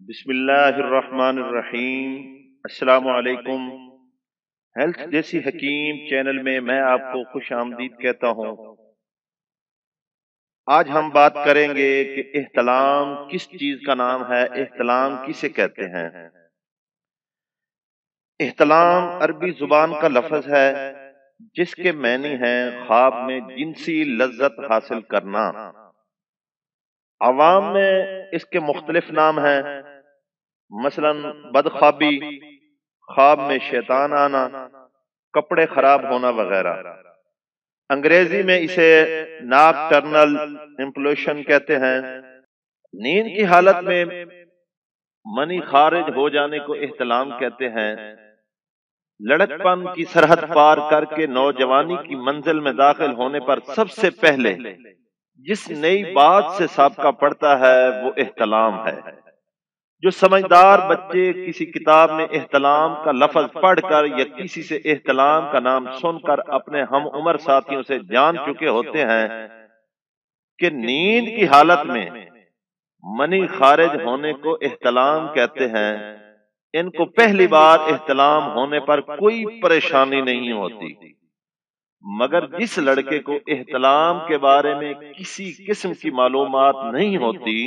بسم اللہ الرحمن الرحیم۔ السلام علیکم۔ ہیلتھ دیسی حکیم چینل میں آپ کو خوش آمدید کہتا ہوں۔ آج ہم بات کریں گے کہ احتلام کس چیز کا نام ہے، احتلام کسے کہتے ہیں۔ احتلام عربی زبان کا لفظ ہے جس کے معنی ہیں خواب میں جنسی لذت حاصل کرنا۔ عوام میں اس کے مختلف نام ہیں، مثلا بدخوابی، خواب میں شیطان آنا، کپڑے خراب ہونا وغیرہ۔ انگریزی میں اسے ناکٹرنل امپلوشن کہتے ہیں۔ نیند کی حالت میں منی خارج ہو جانے کو احتلام کہتے ہیں۔ لڑکپن کی سرحد پار کر کے نوجوانی کی منزل میں داخل ہونے پر سب سے پہلے جس نئی بات سے سابقہ پڑتا ہے وہ احتلام ہے۔ جو سمجھدار بچے کسی کتاب میں احتلام کا لفظ پڑھ کر یا کسی سے احتلام کا نام سن کر اپنے ہم عمر ساتھیوں سے جان چکے ہوتے ہیں کہ نیند کی حالت میں منی خارج ہونے کو احتلام کہتے ہیں، ان کو پہلی بار احتلام ہونے پر کوئی پریشانی نہیں ہوتی، مگر جس لڑکے کو احتلام کے بارے میں کسی قسم کی معلومات نہیں ہوتی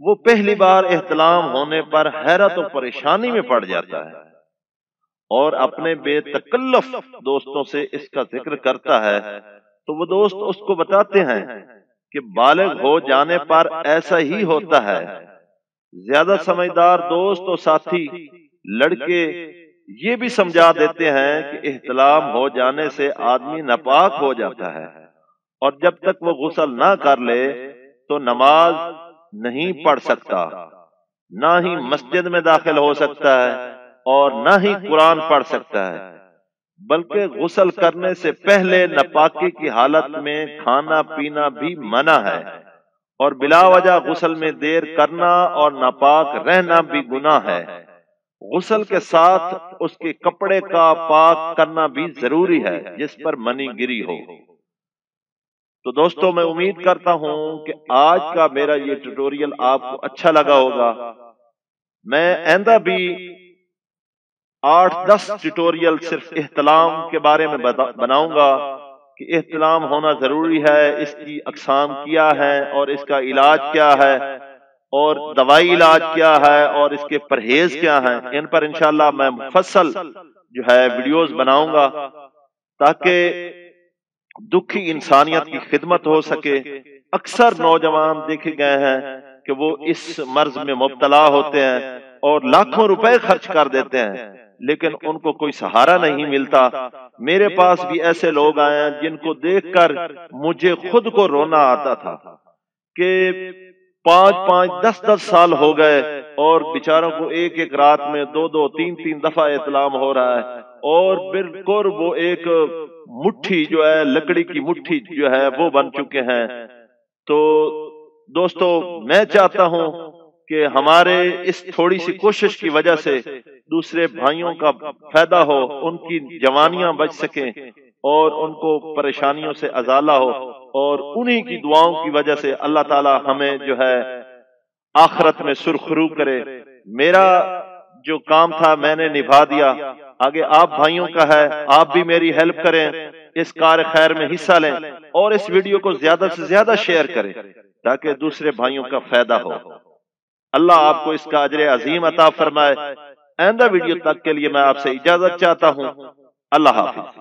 وہ پہلی بار احتلام ہونے پر حیرت و پریشانی میں پڑ جاتا ہے اور اپنے بے تکلف دوستوں سے اس کا ذکر کرتا ہے تو وہ دوست اس کو بتاتے ہیں کہ بالغ ہو جانے پر ایسا ہی ہوتا ہے۔ زیادہ سمجھدار دوست و ساتھی لڑکے یہ بھی سمجھا دیتے ہیں کہ احتلام ہو جانے سے آدمی ناپاک ہو جاتا ہے اور جب تک وہ غسل نہ کر لے تو نماز نہیں پڑھ سکتا، نہ ہی مسجد میں داخل ہو سکتا ہے اور نہ ہی قرآن پڑھ سکتا ہے، بلکہ غسل کرنے سے پہلے ناپاکی کی حالت میں کھانا پینا بھی منع ہے اور بلا وجہ غسل میں دیر کرنا اور ناپاک رہنا بھی گناہ ہے۔ غسل کے ساتھ اس کے کپڑے کا پاک کرنا بھی ضروری ہے جس پر منی گری ہو۔ تو دوستو میں امید کرتا ہوں کہ آج کا میرا یہ ٹیوٹوریل آپ کو اچھا لگا ہوگا۔ میں آئندہ بھی 8-10 ٹیوٹوریل صرف احتلام کے بارے میں بناؤں گا کہ احتلام ہونا ضروری ہے، اس کی اقسام کیا ہے اور اس کا علاج کیا ہے اور دوائی علاج کیا ہے اور اس کے پرہیز کیا ہیں۔ ان پر انشاءاللہ میں مفصل ویڈیوز بناؤں گا تاکہ دکھی انسانیت کی خدمت ہو سکے۔ اکثر نوجوان دیکھے گئے ہیں کہ وہ اس مرض میں مبتلا ہوتے ہیں اور لاکھوں روپے خرچ کر دیتے ہیں لیکن ان کو کوئی سہارا نہیں ملتا۔ میرے پاس بھی ایسے لوگ آئے ہیں جن کو دیکھ کر مجھے خود کو رونا آتا تھا کہ 5-5 10-10 سال ہو گئے اور بیچاروں کو ایک رات میں 2-2 3-3 دفعہ احتلام ہو رہا ہے اور بالکل وہ ایک مٹھی لکڑی کی مٹھی وہ بن چکے ہیں۔ تو دوستو میں چاہتا ہوں کہ ہمارے اس تھوڑی سی کوشش کی وجہ سے دوسرے بھائیوں کا فائدہ ہو، ان کی جوانیاں بچ سکیں اور ان کو پریشانیوں سے ازالہ ہو، اور انہی کی دعاؤں کی وجہ سے اللہ تعالی ہمیں آخرت میں سرخرو کرے۔ میرا جو کام تھا میں نے نبھا دیا، آگے آپ بھائیوں کا ہے، آپ بھی میری ہیلپ کریں، اس کار خیر میں حصہ لیں اور اس ویڈیو کو زیادہ سے زیادہ شیئر کریں تاکہ دوسرے بھائیوں کا فائدہ ہو۔ اللہ آپ کو اس کا اجر عظیم عطا فرمائے۔ آئندہ ویڈیو تک کے لیے میں آپ سے اجازت چاہتا ہوں۔ اللہ حافظ۔